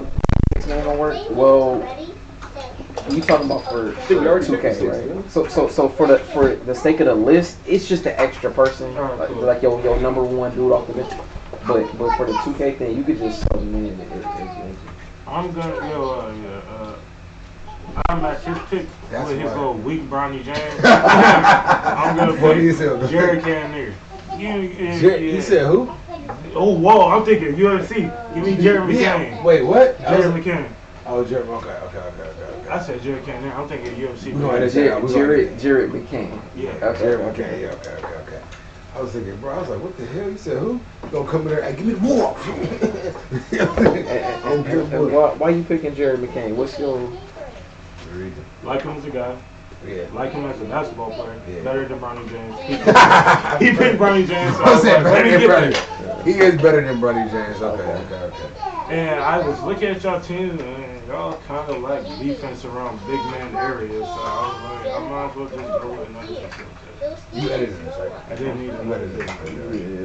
6-man gonna work? Well, you talking about for 2K, right? So for the sake of the list, it's just an extra person, like your number one dude off the bench. But for the 2K thing, you could just sub him in. I'm gonna I'm at his pick with his little weak Bronny James. I'm gonna put Jerry Cannonier. You said who? Oh, whoa, I'm thinking UFC. Give me Jerry McCain. Wait, what? Jerry McCain. Oh, Jerry. Okay. I said Jerry Cannonier. I'm thinking UFC. Jared McCain. Yeah. Okay. I was thinking, bro, I was like, what the hell? You said who? You gonna come in there and give me the war? and why you picking Jared McCain? What's your reason? Like him as a guy. Yeah. Like him as a basketball player. Yeah. Better than Bronny James. He picked Bronny James. So I said better than Bronny. there. He is better than Bronny James. Okay. And I was looking at y'all teams, and y'all kind of lack defense around big man areas. So I was like, I might as well just go with another defense. You edited this, right? I didn't need another defense. Yeah, a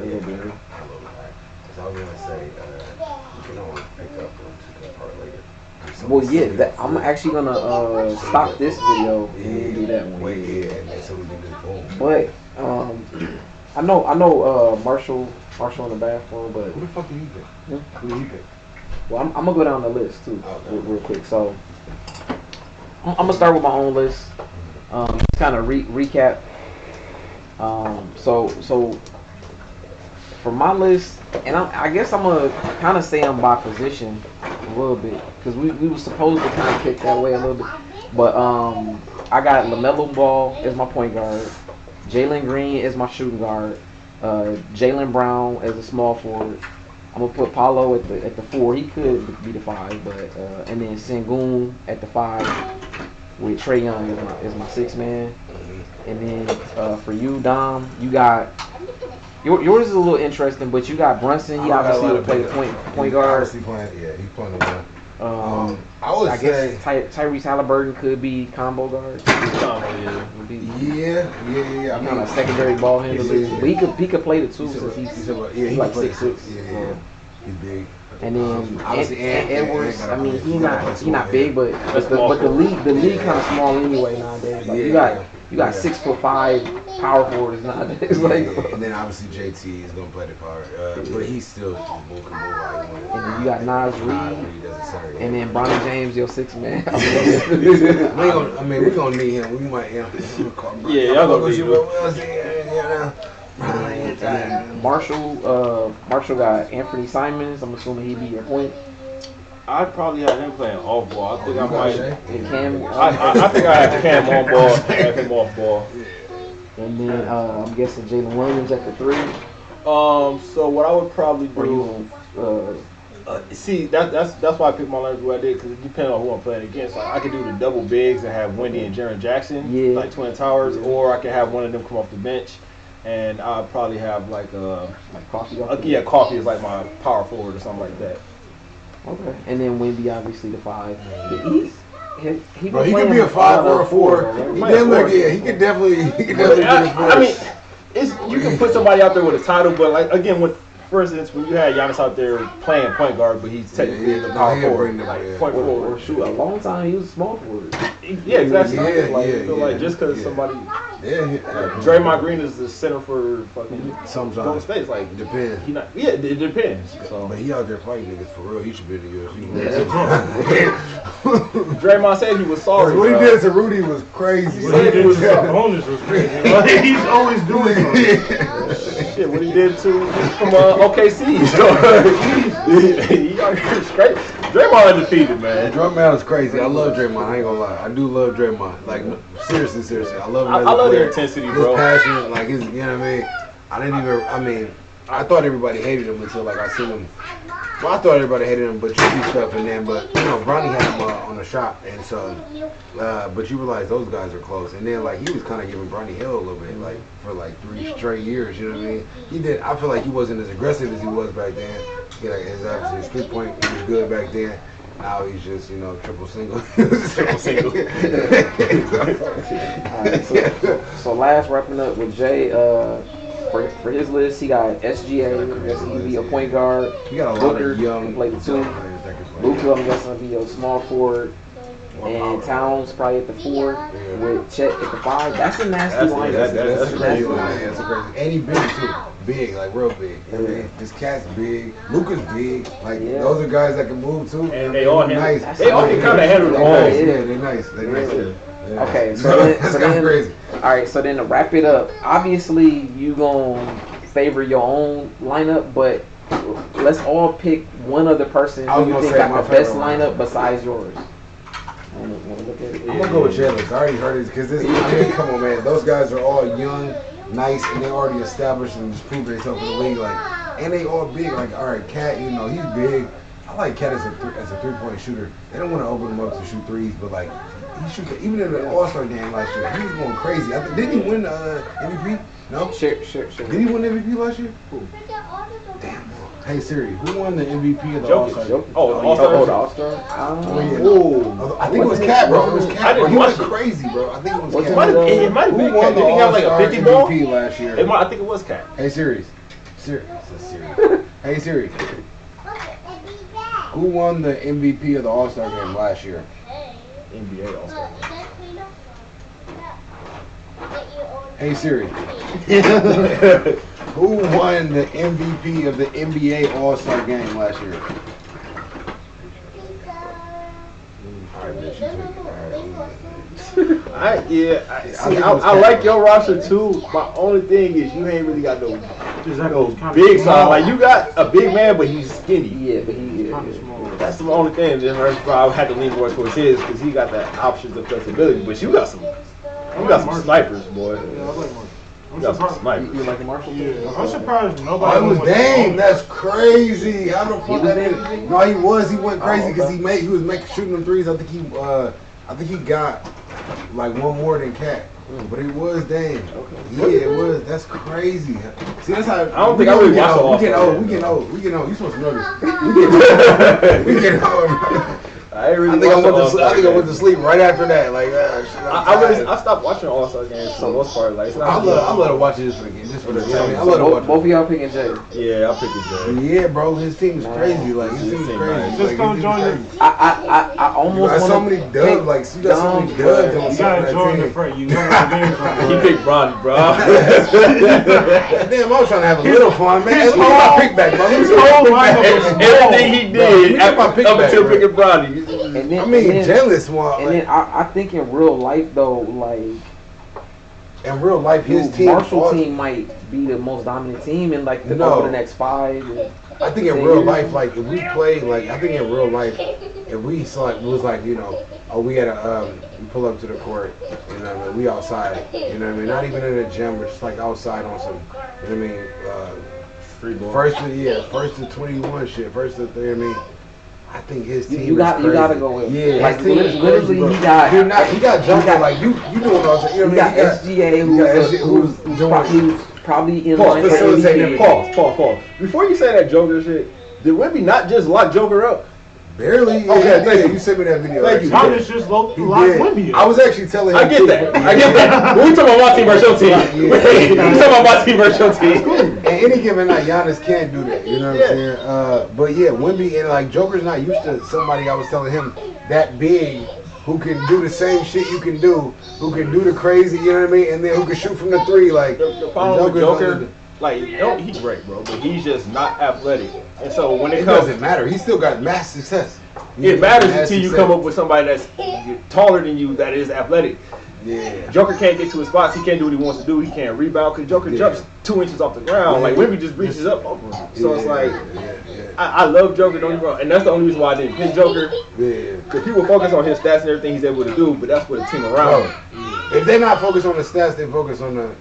little bit. Because I was gonna say, you can always pick up on 2K part later. Well, yeah, I'm actually gonna stop this video and then do that one. Wait, yeah, and then so we can do boom. But I know Marshall in the bathroom, but Who the fuck do you pick? Who do you pick? well, I'm gonna go down the list too, Okay. real quick. So I'm gonna start with my own list. Just kind of recap. So for my list, and I guess I'm gonna kind of say I'm by position a little bit, because we were supposed to kind of pick that way a little bit, but I got LaMelo Ball as my point guard, Jalen Green as my shooting guard, Jaylen Brown as a small forward. I'm gonna put Paolo at the 4. He could be the 5, but and then Sengun at the 5 with Trae Young as my 6-man. And then for you, Dom, you got yours is a little interesting, but you got Brunson. He obviously will play the point guard. He's playing the one. I I guess Tyrese Halliburton could be combo guard. Yeah. I'm not a secondary ball handler, but he could play the 2 since he's like 6'6". Yeah. He's big. And then Edwards, I mean, he not big, but the league kind of small anyway nowadays. Like you got 6'5" power forwards nowadays. Like, and then obviously JT is gonna play the power, but he's still can move how he wants. And then you got Nas Reed, and then Bronny James, your 6-man. We're gonna need him. We might. Yeah, y'all gonna need him. Marshall got Anthony Simons. I'm assuming he'd be your point. I'd probably have him playing off ball. I think I might. And Cam. I think I have Cam on ball, have him off ball. And then I'm guessing Jalen Williams at the 3. So what I would probably Or do. you See, that's why I picked my lineup the way I did, because it depends on who I'm playing against. Like I could do the double bigs and have Wendy and Jaren Jackson, like Twin Towers, or I could have one of them come off the bench, and I'll probably have like Coffee. Coffee is like my power forward or something like that. Okay. And then Wemby, obviously the 5. He could be a 5 or a 4. He could definitely be a 4. I mean, you can put somebody out there with a title, but like again, for instance, when you had Giannis out there playing point guard, but he's technically in the power forward, point forward. Or shoot, a long time he was small forward. Yeah, exactly. Like just because somebody, Draymond Green is the center for fucking Golden State. Like depends. It depends. So. But he out there fighting niggas for real. He should be in the UFC. Draymond said he was sorry. What he did to Rudy was crazy. What he did to Sabonis was crazy. Like, he's always doing something. Shit, what he did to from OKC. He out here straight. Draymond undefeated, man. Draymond is crazy. I love Draymond. I ain't gonna lie. I do love Draymond. Like seriously. I love him. I love the intensity, bro. His passion, like his, you know what I mean? I thought everybody hated him until like I seen him. Well, I thought everybody hated him, but you see stuff and then, but you know, Bronny had him on the shot, and so, but you realize those guys are close, and then like he was kind of giving Bronny hell a little bit, like for like 3 straight years. You know what I mean? He did. I feel like he wasn't as aggressive as he was back then. His 3-point, he was good back then. Now he's just, triple single. Triple single. So last wrapping up with Jay, for his list, he got SGA, that's gonna be a point guard. He got a lot of young play the 2. Luka, I'm guessing, gonna be a small forward. And Towns probably at the 4 with Chet at the 5. That's a nasty line. That's crazy. That's crazy. And he big too. Big, like real big. I mean, this cat's big. Luka's big. Like those are guys that can move too. And they all nice. They all can kind of handle the ball. Yeah, they're nice. Yeah. Okay, so then crazy. All right, so then to wrap it up, obviously you gonna favor your own lineup, but let's all pick one other person who you think got the best lineup besides yours. Wanna look at it? I'm gonna go with Jalen. I already heard it because come on, man. Those guys are all young, nice, and they already established and just proved themselves in the league. Like, and they all big. Like, all right, Cat, he's big. I like Cat as a 3-point shooter. They don't want to open him up to shoot threes, but like he shoot. Even in the All-Star game last year, he was going crazy. Didn't he win MVP? No. Sure. Did he win MVP last year? Who? Damn. Hey Siri, who won the MVP of the All-Star? The All-Star? I think it was Cat, bro. It was Cat. He went crazy, bro. I think it was Cat. It might have been Cat. Did he have like a 50 ball MVP last year? I think it was Cat. Hey Siri. Hey Siri. Who won the MVP of the All-Star game last year? NBA All-Star game. Hey Siri. Who won the MVP of the NBA All-Star game last year? I like your roster too. My only thing is you ain't really got no big side. Like you got a big man, but he's skinny. Yeah, but he kind of small. That's the only thing. That's why I had to lean more towards his because he got that options of flexibility. But you got some snipers, boy. Yeah, I like Marshall. You got some snipers. You like the Marshall? Yeah, I'm surprised nobody. Oh, it was Dame. That's crazy. How the fuck that is? No, he was. He went crazy because he was shooting them threes. I think he got like one more than Cat. But it was Dame. Yeah, it was. That's crazy. See, that's how. I don't think I really watched all. We get old. You supposed to know this. We get old. I think I went to sleep right after that. Like, I stopped watching All-Star games for the most part. Like, I love to watch this again. Just for the time. I love to watch. Both of y'all picking Jay. Yeah, I'm picking Jay. Yeah, bro, his team is crazy. Like, his team is crazy. Just don't join your. I almost got so many dubs. Like, you got so many dubs on You gotta join the fray. You know what the game's from. He picked Bronny, bro. Damn, I was trying to have a little fun, man. Let me get my pick back, bro. Everything he did up until picking Bronny. And then, I mean, jealous one. And then I think in real life though, like in real life, his team, Marshall team might be the most dominant team in like over the next 5. I think in real life, like if we play, like I think in real life, if we was like we had we pull up to the court, you know what I mean, we outside, you know what I mean, not even in the gym, we're just like outside on some, you know what I mean, Street ball. First to 21 shit. First to 3. I mean, I think his team. You gotta go with. Yeah, like his team is literally, crazy, he got. he got Joker. Like you know what I'm saying. You know He what I got mean? SGA, who's probably in line for facilitating. MVP. Pause. Before you say that Joker shit, did Wemby not just lock Joker up? Barely. Okay, thank you. You sent me that video. Thank you. Giannis just locked Wemby. I was actually telling him. I get that. But we talking about my team versus your team. We talking about my team versus your team. And any given night, Giannis can't do that. You know what I'm saying? But yeah, Wemby and like Joker's not used to somebody. I was telling him that big, who can do the same shit you can do, who can do the crazy. You know what I mean? And then who can shoot from the 3. Like The problem with Joker, like, he's great, bro, but he's just not athletic. And so when it doesn't matter. He still got mass success. It matters until you come up with somebody that's taller than you that is athletic. Yeah. Joker can't get to his spots. He can't do what he wants to do. He can't rebound because Joker jumps 2 inches off the ground. Like Wemby just reaches up over him. So it's like, I love Joker, don't get me wrong, and that's the only reason why I didn't pick Joker. Yeah. Because people focus on his stats and everything he's able to do, but that's what the team around him. If they're not focused on the stats, they focus on the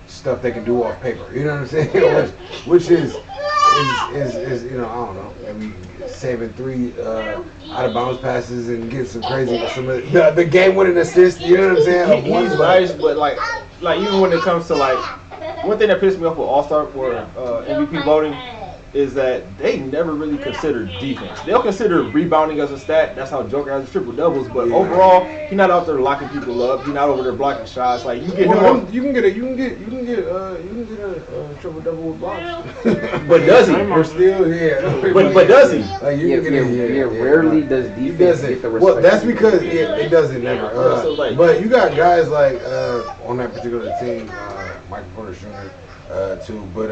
stuff they can do off paper. You know what I'm saying? which is you know, I don't know. I mean, saving 3 out of bounds passes and get some crazy the game winning assist. You know what I'm saying? He's nice, but like even when it comes to like one thing that pissed me off with All-Star or MVP voting is that they never really consider defense. They'll consider rebounding as a stat. That's how Joker has his triple doubles. But overall, he's not out there locking people up. He's not over there blocking shots. Like you get you can get a triple double with blocks. But does he? Or still, But does he? Like you can get rarely does defense get the respect. Well, that's because it doesn't never. But you got guys like on that particular team, Michael Porter Jr. Too. But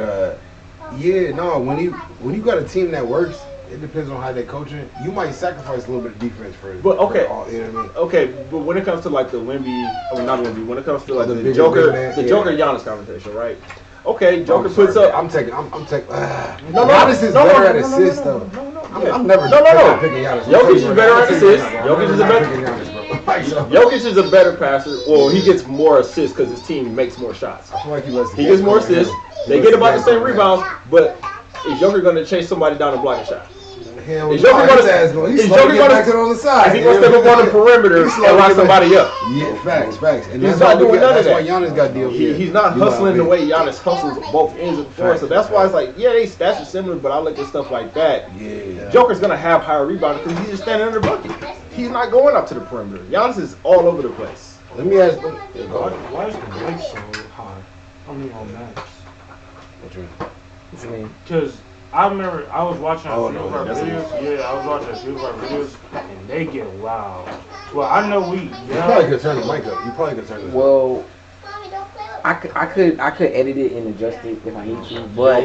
when you got a team that works, it depends on how they coaching. You might sacrifice a little bit of defense for it. But okay, you know what I mean? Okay, but when it comes to like the Wemby, not Wemby, when it comes to like the bigger Joker, man, Joker Giannis conversation, right? Okay, Joker puts up. I'm taking. Giannis is better at assists though. I'm never picking Giannis. Jokic is better at assists. Jokic is a better passer. Well, he gets more assists because his team makes more shots. I feel like he gets more assists. They get about the same rebounds, but is Joker going to chase somebody down and block a shot? Is Joker going to step up on the perimeter and lock somebody up? Yeah, facts. And he's not doing none of that. That's why Giannis got deals. He's not hustling the way Giannis hustles both ends of the floor. So that's why it's like, yeah, they stats are similar, but I look at stuff like that. Yeah. Joker's going to have higher rebounding because he's just standing under bucket. He's not going up to the perimeter. Giannis is all over the place. Let me ask. Why is the break so high? I mean, on Max. What you mean? Because I remember I was watching a few of our videos. Yeah, I was watching a few of our videos, and they get loud. Well, I know we. You probably could turn the mic up. Well, I could edit it and adjust it if I need to, but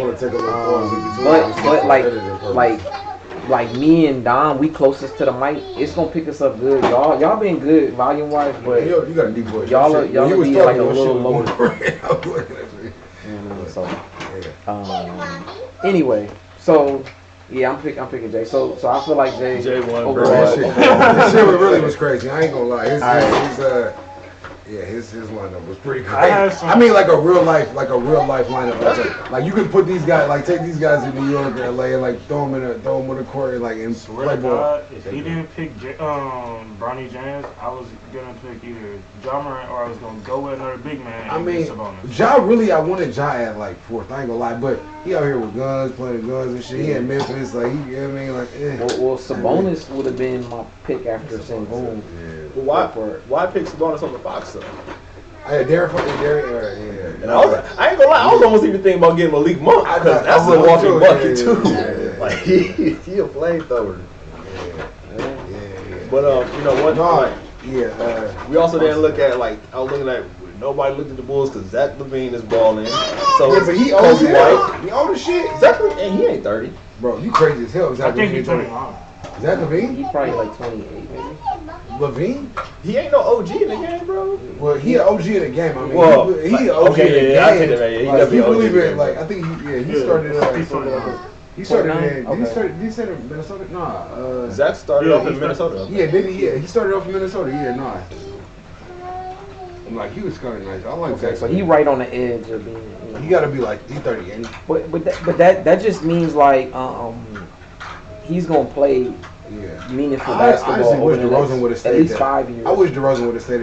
like me and Dom, we closest to the mic. It's gonna pick us up good. Y'all been good volume wise, but you got a deep voice. Y'all be like a little lower. Anyway, so yeah, I'm picking Jay. So I feel like Jay won, bro. That shit really was crazy. I ain't gonna lie. His lineup was pretty crazy. I mean, like a real life lineup. Like you could put these guys, like take these guys in New York or LA and like throw them on the court and like and play ball. If he didn't pick Bronny James, I was gonna pick either Ja Morant or I was gonna go with another big man. I mean, I wanted Ja at like 4th. I ain't gonna lie, but he out here with guns, playing guns and shit. He had Memphis, like you know what I mean, like. Well, Sabonis would have been my pick after Sengun. Well, why pick Sabonis on the Fox though? I ain't gonna lie, I was almost even thinking about getting Malik Monk because that's a walking bucket too. Like he a flamethrower. Yeah. But you know what? We also didn't look at I was looking at nobody looked at the Bulls because Zach LaVine is balling. So yeah, but he old as hell. He old as shit. Exactly, and he ain't 30. Bro, you crazy as hell. I think he's 29. Is that LaVine? He's probably like 28, maybe. LaVine? He ain't no OG in the game, bro. Well, he an OG in the game. I mean, he an OG in the game. I take that, man. He definitely OG. It, like, I think he started. He started in Minnesota. Nah. Zach started off in Minnesota. Yeah, he started off in Minnesota. Yeah, nah. Like, he was kind of nice. I like Okay, Zach. so he right on the edge of being. You know. He got to be like, he's 30, ain't he? But that just means like he's gonna play Yeah. meaningful I basketball honestly wish over the DeRozan would have next, stayed at least there. 5 years. I wish DeRozan would have stayed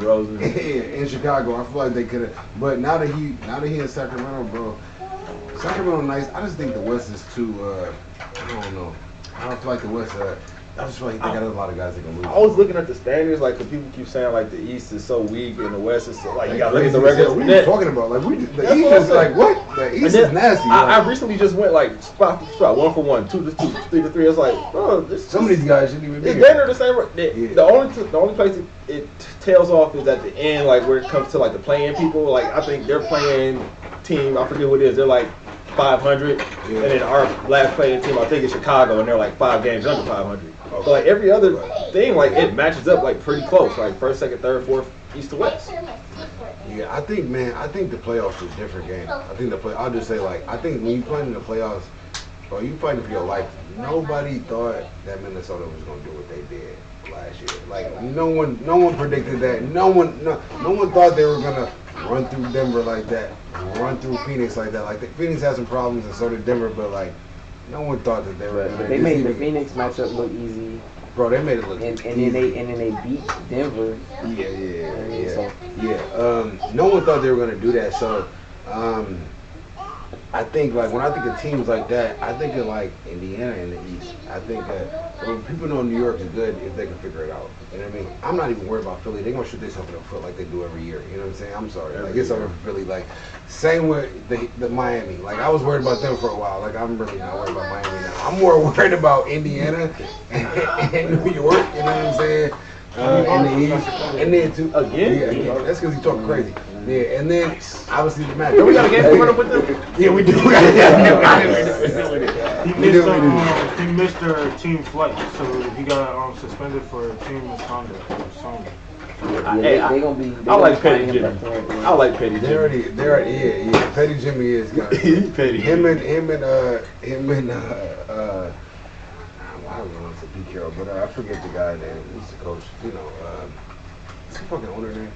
DeRozan. in Chicago. I feel like they could have. But now that he in Sacramento, bro, Sacramento nice. I just think the West is too. I don't know. I don't feel like the West. I just feel like they got a lot of guys that can lose. I was looking at the standings, like, 'cause people keep saying like the East is so weak and the West is so, like, you gotta look at the Crazy as hell. records. What are you talking about? Like, the That's East what I'm is like saying. what? The East And is nasty. I recently just went like spot for spot, 1 for 1, 2 to 2, 3 to 3. It's like, bro, this Some of these guys shouldn't even be it's here. they're the same. Yeah. The only place it tails off is at the end, like where it comes to like the playing people. Like, I think they're playing team. I forget what it is. They're like 500, and then our last playing team, I think, is Chicago, and they're like 5 games under 500. So like every other thing, like it matches up like pretty close, like first, second, third, fourth, east to west. Yeah, I think the playoffs is a different game. I'll just say, like, I think when you play in the playoffs, bro, you fighting for your life. Nobody thought that Minnesota was gonna do what they did last year. Like, no one predicted that. No one thought they were gonna run through Denver like that, run through Phoenix like that. Like, Phoenix had some problems, and so did Denver, but like, no one thought that they were. They made the Phoenix matchup look easy. Bro, they made it look and easy. then they beat Denver. No one thought they were gonna do that. So, I think, like, when I think of teams like that, I think of like Indiana in the East. I think people know New York is good if they can figure it out. You know what I mean? I'm not even worried about Philly. They're gonna shoot themselves in the foot like they do every year. You know what I'm saying? I'm sorry. Like, it's over for Philly. Like, same with the Miami. Like, I was worried about them for a while. Like, I'm really not worried about Miami now. I'm more worried about Indiana and New York. You know what I'm saying? In the East, and then too again. Yeah, that's because he's talking crazy. Yeah, and then obviously the match. We got a game coming up with them. Yeah, we do. He missed their team flight, so he got suspended for team misconduct or something. They gonna be. I like Petty Jimmy. I like Petty Jimmy. They're already. Yeah. Petty Jimmy is kind of. He's petty. Him and I don't want to say Pete Carroll, but I forget the guy name. He's the coach. You know, what's the fucking owner name?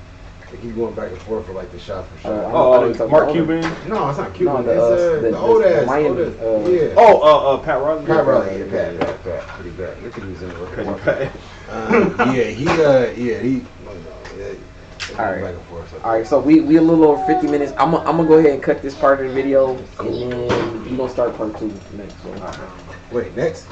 They keep going back and forth for like the shot for shot. Mark Cuban. No, it's not Cuban. No, it's the old ass. Miami. Yeah. Pat Riley. Pat Riley. Yeah, Pat. Pretty bad. Look at he was in the record. Pat. He. All right. Back and forth, All right, so we a little over 50 minutes. I'm gonna go ahead and cut this part of the video, and then we're gonna start part 2 next. So. Wait, next.